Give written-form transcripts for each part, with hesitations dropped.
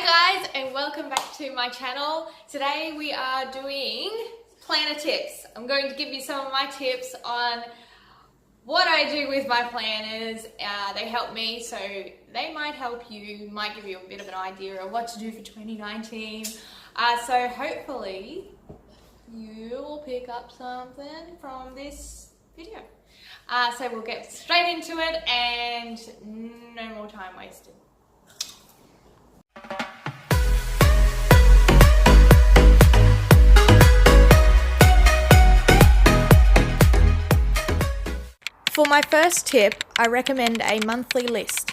Hi guys, and welcome back to my channel. Today we are doing planner tips. I'm going to give you some of my tips on what I do with my planners. They help me, so they might help you, might give you a bit of an idea of what to do for 2019. So hopefully you will pick up something from this video. So we'll get straight into it and no more time wasted. For my first tip, I recommend a monthly list.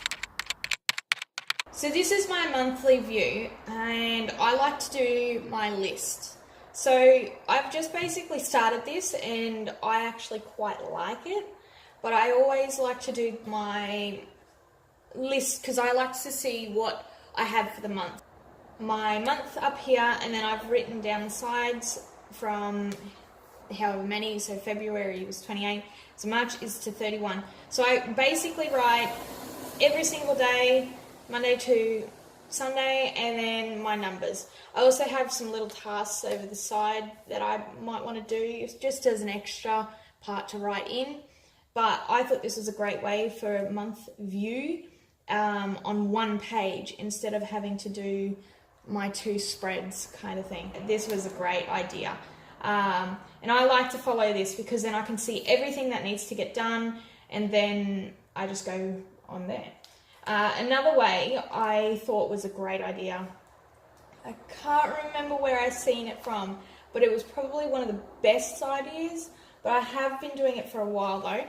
So this is my monthly view and I like to do my list. So I've just basically started this and I actually quite like it, but I always like to do my list because I like to see what I have for the month. My month up here, and then I've written down the sides from however many, so February was 28, so March is to 31. So I basically write every single day, Monday to Sunday, and then my numbers. I also have some little tasks over the side that I might want to do just as an extra part to write in. But I thought this was a great way for a month view on one page instead of having to do my two spreads kind of thing. This was a great idea. And I like to follow this because then I can see everything that needs to get done and then I just go on there. Another way I thought was a great idea, I can't remember where I've seen it from, but it was probably one of the best ideas, but I have been doing it for a while though.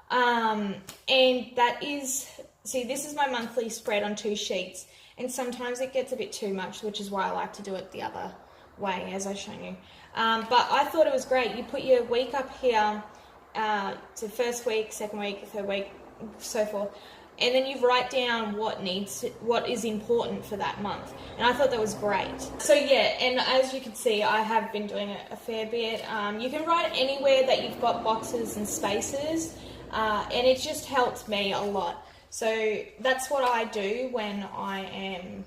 And that is, see, this is my monthly spread on 2 sheets, and sometimes it gets a bit too much, which is why I like to do it the other way, as I've shown you. But I thought it was great. You put your week up here, to first week, second week, third week, so forth, and then you write down what is important for that month. And I thought that was great. So yeah, and as you can see, I have been doing it a fair bit. You can write anywhere that you've got boxes and spaces, and it just helps me a lot. So that's what I do when I am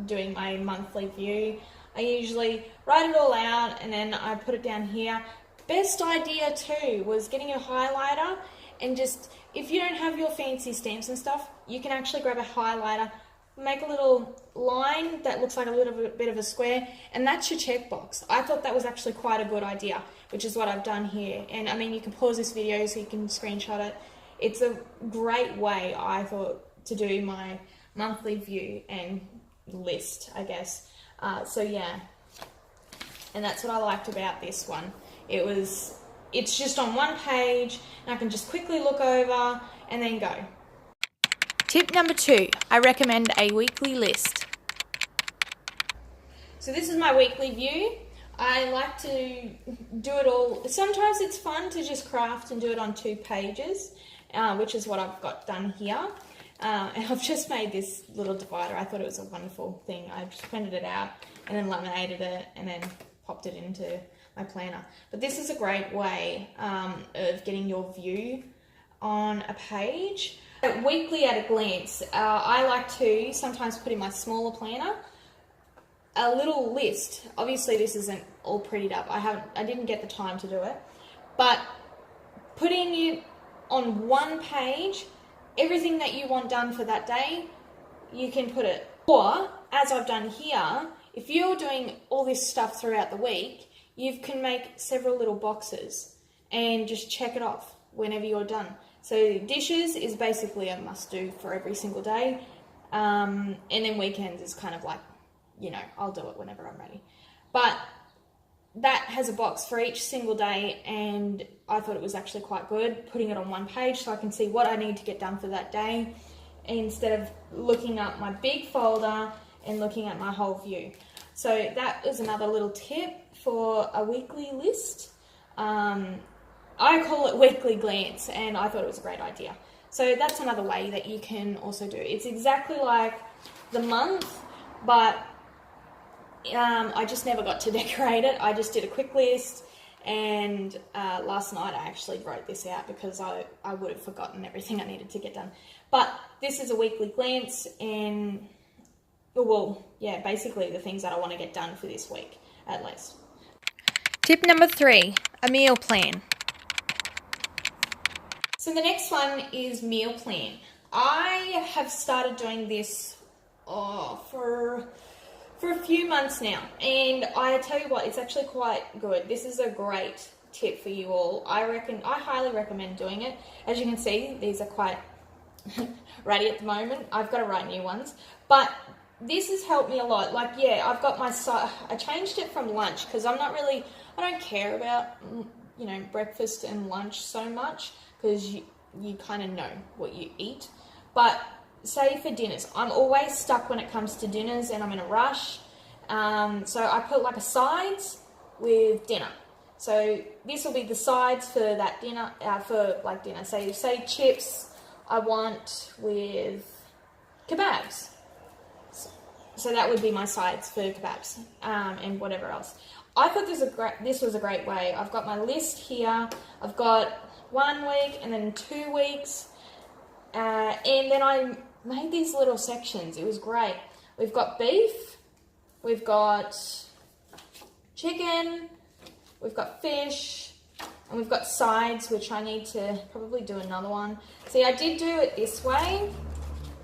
doing my monthly view. I usually write it all out and then I put it down here. Best idea too was getting a highlighter, and just, if you don't have your fancy stamps and stuff, you can actually grab a highlighter, make a little line that looks like a little bit of a square, and that's your checkbox. I thought that was actually quite a good idea, which is what I've done here. And I mean, you can pause this video so you can screenshot it. It's a great way, I thought, to do my monthly view and list, I guess. So yeah, and that's what I liked about this one. It's just on one page and I can just quickly look over and then go. Tip number 2, I recommend a weekly list. So this is my weekly view. I like to do it all. Sometimes it's fun to just craft and do it on 2 pages, which is what I've got done here. And I've just made this little divider. I thought it was a wonderful thing. I just printed it out and then laminated it and then popped it into my planner. But this is a great way of getting your view on a page. Weekly at a glance, I like to sometimes put in my smaller planner a little list. Obviously this isn't all prettied up. I didn't get the time to do it. But putting it on one page, everything that you want done for that day, you can put it. Or, as I've done here, if you're doing all this stuff throughout the week, you can make several little boxes and just check it off whenever you're done. So dishes is basically a must-do for every single day. And then weekends is kind of like, you know, I'll do it whenever I'm ready. But that has a box for each single day, and I thought it was actually quite good putting it on one page so I can see what I need to get done for that day instead of looking up my big folder and looking at my whole view. So that is another little tip for a weekly list. I call it weekly glance, and I thought it was a great idea. So that's another way that you can also do it. It's exactly like the month, but I just never got to decorate it. I just did a quick list, and last night I actually wrote this out because I would have forgotten everything I needed to get done. But this is a weekly glance, and well, yeah, basically the things that I want to get done for this week, at least. Tip number 3, a meal plan. So the next one is meal plan. I have started doing this for a few months now, and I tell you what, it's actually quite good. This is a great tip for you all. I highly recommend doing it. As you can see, these are quite ratty at the moment. I've got to write new ones, but this has helped me a lot. Like, yeah, I've got my I changed it from lunch because I don't care about, breakfast and lunch so much, because you kind of know what you eat. But say for dinners, I'm always stuck when it comes to dinners and I'm in a rush. So I put like a sides with dinner. So this will be the sides for that dinner, for like dinner. So say chips I want with kebabs. So that would be my sides for kebabs, and whatever else. I thought this was a great way. I've got my list here. I've got 1 week and then 2 weeks. And then I made these little sections. It was great. We've got beef. We've got chicken. We've got fish. And we've got sides, which I need to probably do another one. See, I did do it this way,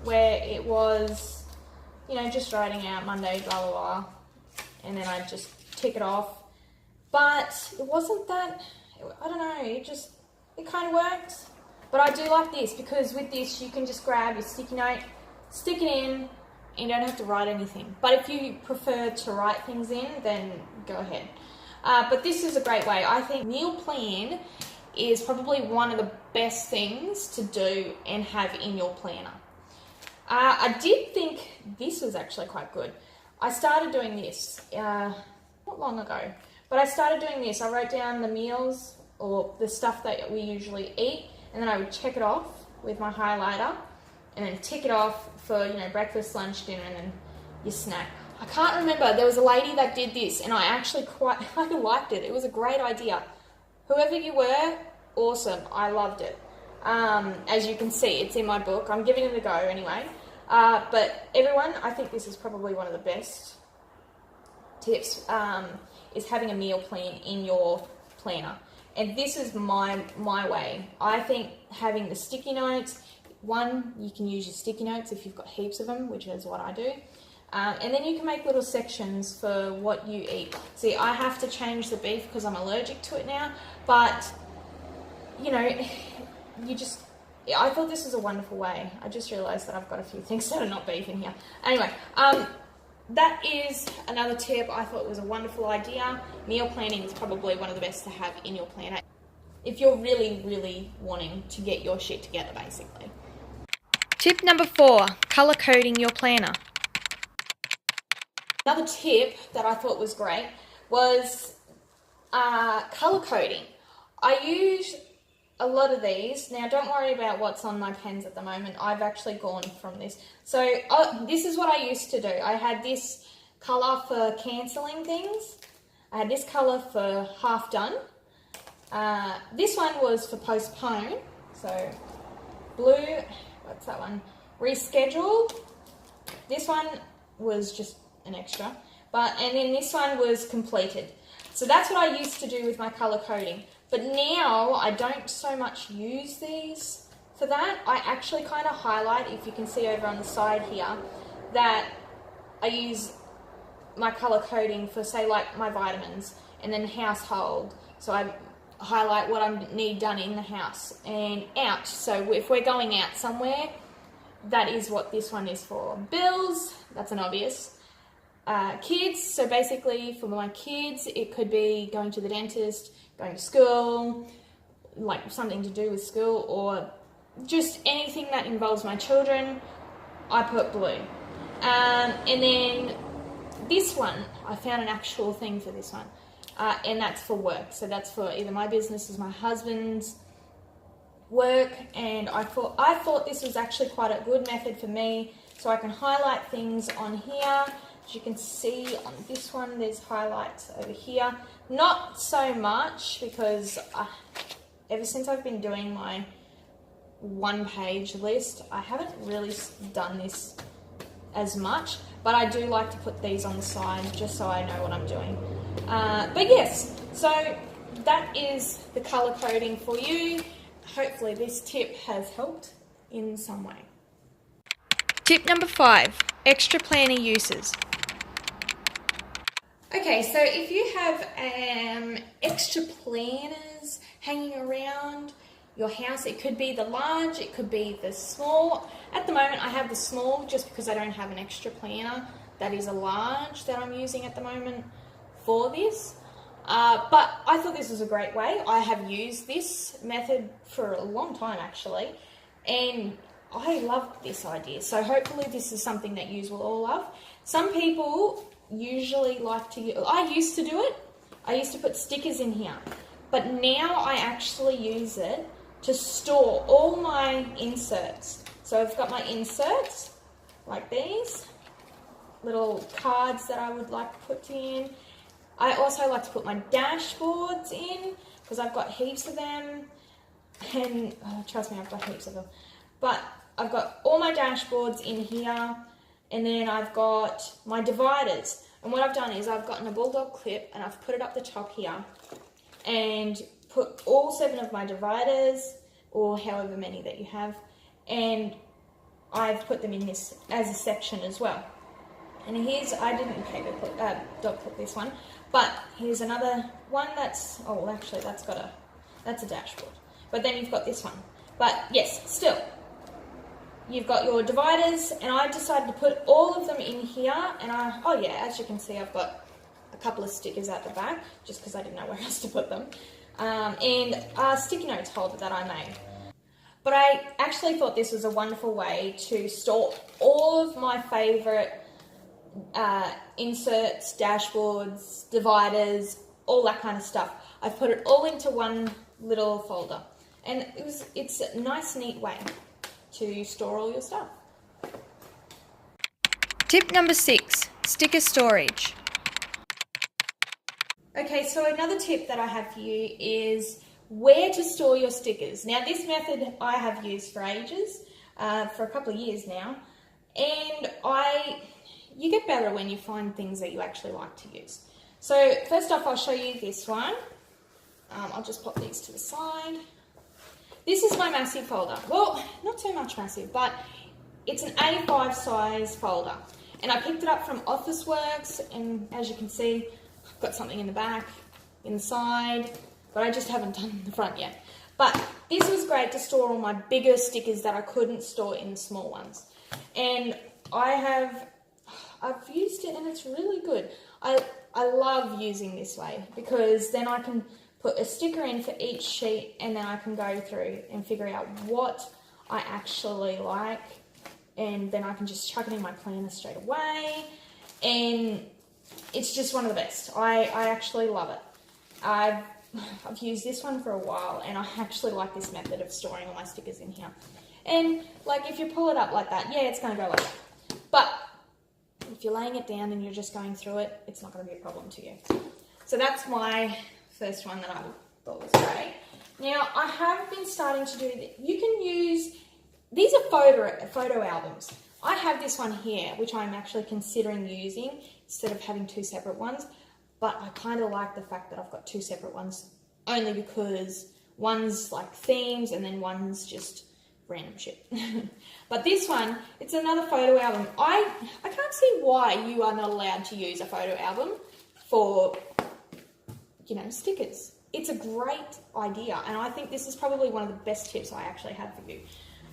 where it was, just writing out Monday, blah, blah, blah. And then I just tick it off. But it wasn't that, I don't know, it kind of worked. But I do like this, because with this you can just grab your sticky note, stick it in, and you don't have to write anything. But if you prefer to write things in, then go ahead. But this is a great way. I think meal plan is probably one of the best things to do and have in your planner. I did think this was actually quite good. I started doing this not long ago, but I started doing this. I wrote down the meals or the stuff that we usually eat, and then I would check it off with my highlighter and then tick it off for, breakfast, lunch, dinner, and then your snack. I can't remember. There was a lady that did this, and I actually I liked it. It was a great idea. Whoever you were, awesome. I loved it. As you can see, it's in my book. I'm giving it a go anyway. But everyone, I think this is probably one of the best tips, is having a meal plan in your planner. And this is my way. I think having the sticky notes, you can use your sticky notes if you've got heaps of them, which is what I do. And then you can make little sections for what you eat. See, I have to change the beef because I'm allergic to it now, but, I thought this was a wonderful way. I just realised that I've got a few things that are not beef in here. Anyway, that is another tip. I thought it was a wonderful idea. Meal planning is probably one of the best to have in your planner if you're really, really wanting to get your shit together, basically. Tip number 4, colour coding your planner. Another tip that I thought was great was colour coding. I use a lot of these. Now, don't worry about what's on my pens at the moment. I've actually gone from this. So this is what I used to do. I had this colour for cancelling things. I had this colour for half done. This one was for postpone. So blue, what's that one? Reschedule. This one was just an extra. And then this one was completed. So that's what I used to do with my colour coding. But now I don't so much use these for that. I actually kind of highlight, if you can see over on the side here, that I use my colour coding for, say, like my vitamins, and then household. So I highlight what I need done in the house and out. So if we're going out somewhere, that is what this one is for. Bills, that's an obvious. Kids, so basically for my kids, it could be going to the dentist, going to school, like something to do with school, or just anything that involves my children, I put blue. And then this one, I found an actual thing for this one, and that's for work. So that's for either my business or my husband's work, and I thought this was actually quite a good method for me, so I can highlight things on here. As you can see on this one, there's highlights over here. Not so much, because ever since I've been doing my one-page list, I haven't really done this as much, but I do like to put these on the side just so I know what I'm doing. But yes, so that is the colour coding for you. Hopefully this tip has helped in some way. Tip number 5, extra planner uses. Okay, so if you have extra planners hanging around your house, it could be the large, it could be the small. At the moment I have the small just because I don't have an extra planner that is a large that I'm using at the moment for this. But I thought this was a great way. I have used this method for a long time actually, and I love this idea. So hopefully this is something that you will all love. Some people usually like to, I used to do it. I used to put stickers in here, but now I actually use it to store all my inserts. So I've got my inserts like these, little cards that I would like to put in. I also like to put my dashboards in because I've got heaps of them, and trust me, I've got heaps of them. But I've got all my dashboards in here, and then I've got my dividers. And what I've done is I've gotten a bulldog clip and I've put it up the top here and put all 7 of my dividers, or however many that you have, and I've put them in this as a section as well. And here's, I didn't paper clip, dog clip this one, but here's another one that's, oh well, actually that's a dashboard. But then you've got this one. But yes, still, you've got your dividers, and I decided to put all of them in here, and oh yeah, as you can see, I've got a couple of stickers at the back, just because I didn't know where else to put them, and a sticky notes holder that I made. But I actually thought this was a wonderful way to store all of my favourite inserts, dashboards, dividers, all that kind of stuff. I've put it all into one little folder, and it's a nice, neat way to store all your stuff. Tip number 6, sticker storage. Okay, so another tip that I have for you is where to store your stickers. Now this method I have used for ages, for a couple of years now, and you get better when you find things that you actually like to use. So first off, I'll show you this one. I'll just pop these to the side. This is my massive folder. Well, not too much massive, but it's an A5 size folder. And I picked it up from Officeworks, and as you can see, I've got something in the back, in the side, but I just haven't done the front yet. But this was great to store all my bigger stickers that I couldn't store in the small ones. And I've used it and it's really good. I love using this way because then I can put a sticker in for each sheet, and then I can go through and figure out what I actually like, and then I can just chuck it in my planner straight away, and it's just one of the best. I actually love it. I've used this one for a while, and I actually like this method of storing all my stickers in here. And like if you pull it up like that, yeah, it's going to go like that. But if you're laying it down and you're just going through it, it's not going to be a problem to you. So that's my first one that I thought was great. Now I have been starting to do that. You can use, these are photo albums. I have this one here, which I'm actually considering using instead of having 2 separate ones, but I kind of like the fact that I've got 2 separate ones, only because one's like themes and then one's just random shit. But this one, it's another photo album. I can't see why you are not allowed to use a photo album for, you know, stickers. It's a great idea, and I think this is probably one of the best tips I actually have for you.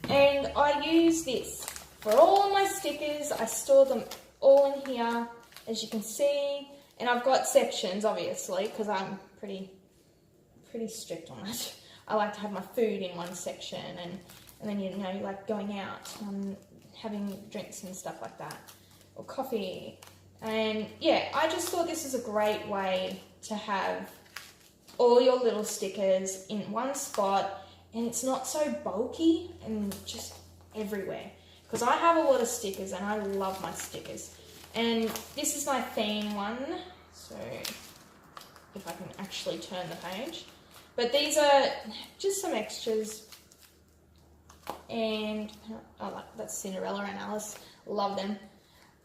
And I use this for all my stickers. I store them all in here, as you can see, and I've got sections, obviously, because I'm pretty strict on it. I like to have my food in one section, and then, you know, like going out and having drinks and stuff like that, or coffee. And yeah, I just thought this is a great way to have all your little stickers in one spot, and it's not so bulky and just everywhere. Because I have a lot of stickers and I love my stickers. And this is my theme one, so if I can actually turn the page. But these are just some extras. And oh, that's Cinderella and Alice, love them.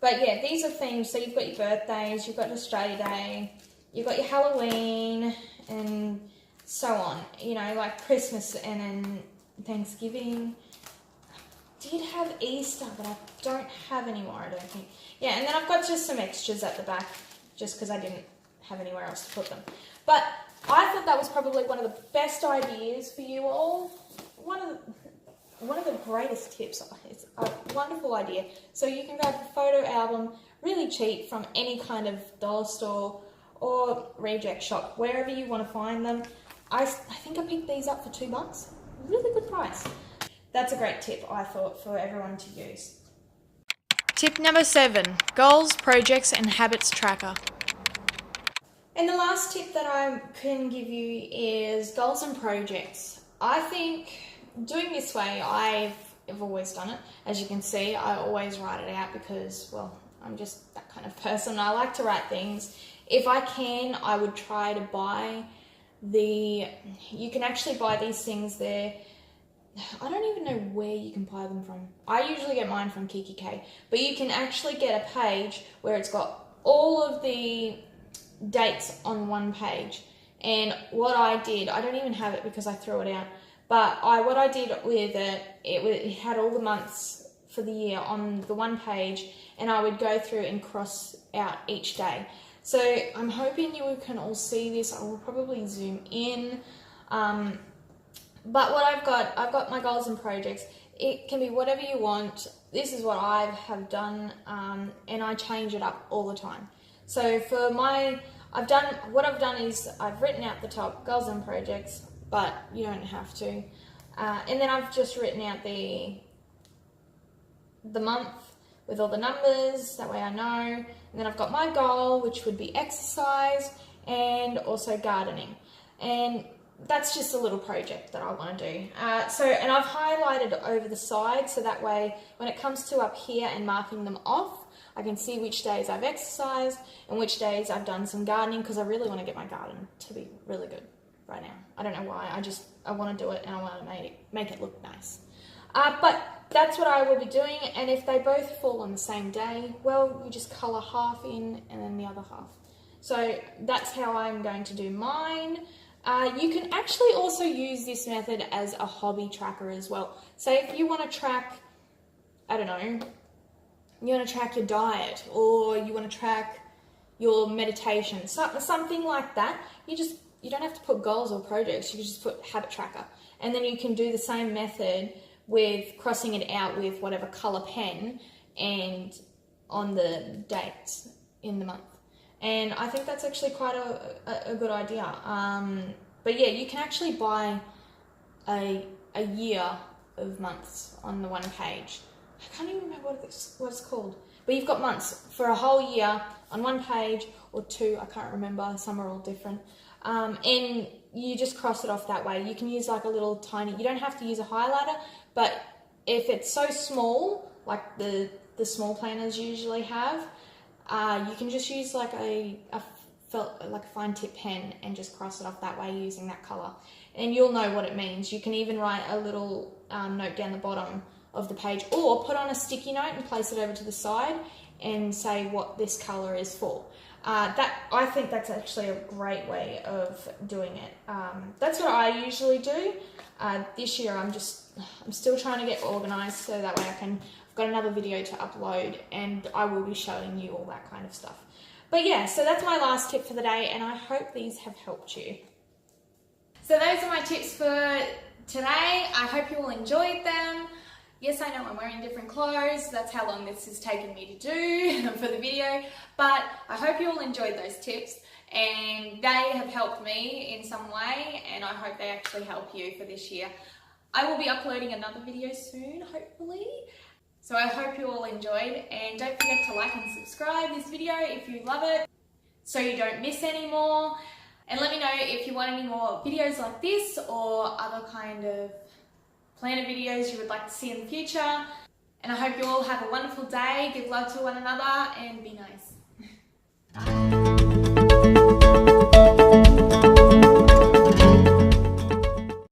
But yeah, these are themes. So you've got your birthdays, you've got Australia Day, you've got your Halloween, and so on. You know, like Christmas and then Thanksgiving. I did have Easter, but I don't have anymore, I don't think. Yeah, and then I've got just some extras at the back, just because I didn't have anywhere else to put them. But I thought that was probably one of the best ideas for you all. One of the greatest tips. It's a wonderful idea. So you can grab a photo album, really cheap, from any kind of dollar store or reject shop, wherever you want to find them. I think I picked these up for $2. Really good price. That's a great tip, I thought, for everyone to use. Tip number 7, goals, projects and habits tracker. And the last tip that I can give you is goals and projects. I think doing this way, I've always done it. As you can see, I always write it out because, well, I'm just that kind of person. I like to write things. If I can, I would try to buy you can actually buy these things there. I don't even know where you can buy them from. I usually get mine from Kikki, but you can actually get a page where it's got all of the dates on one page. And what I did, I don't even have it because I threw it out, but what I did with it had all the months for the year on the one page, and I would go through and cross out each day. So I'm hoping you can all see this. I will probably zoom in. But what I've got my goals and projects. It can be whatever you want. This is what I have done, and I change it up all the time. So for what I've done is I've written out the top goals and projects, but you don't have to. And then I've just written out the month with all the numbers, that way I know. And then I've got my goal, which would be exercise and also gardening. And that's just a little project that I want to do. And I've highlighted over the side, so that way when it comes to up here and marking them off, I can see which days I've exercised and which days I've done some gardening, because I really want to get my garden to be really good right now. I don't know why, I want to do it and I want to make it look nice. But that's what I will be doing, and if they both fall on the same day, well, you just colour half in and then the other half. So that's how I'm going to do mine. You can actually also use this method as a hobby tracker as well. So if you want to track, I don't know, you want to track your diet, or you want to track your meditation, something like that, you don't have to put goals or projects, you can just put habit tracker. And then you can do the same method with crossing it out with whatever colour pen and on the dates in the month. And I think that's actually quite a good idea. But yeah, you can actually buy a year of months on the one page. I can't even remember what it's called. But you've got months for a whole year on one page, or two, I can't remember, some are all different. And you just cross it off that way. You can use like a little tiny, you don't have to use a highlighter, but if it's so small, like the small planners usually have, you can just use like a fine tip pen and just cross it off that way using that colour. And you'll know what it means. You can even write a little note down the bottom of the page, or put on a sticky note and place it over to the side and say what this colour is for. I think that's actually a great way of doing it. That's what I usually do. This year I'm still trying to get organised, so that way I've got another video to upload and I will be showing you all that kind of stuff. But yeah, so that's my last tip for the day, and I hope these have helped you. So those are my tips for today. I hope you all enjoyed them. Yes, I know I'm wearing different clothes. That's how long this has taken me to do for the video. But I hope you all enjoyed those tips, and they have helped me in some way, and I hope they actually help you for this year. I will be uploading another video soon, hopefully. So I hope you all enjoyed, and don't forget to like and subscribe this video if you love it, so you don't miss any more. And let me know if you want any more videos like this, or other kind of planner videos you would like to see in the future. And I hope you all have a wonderful day, give love to one another, and be nice. Bye.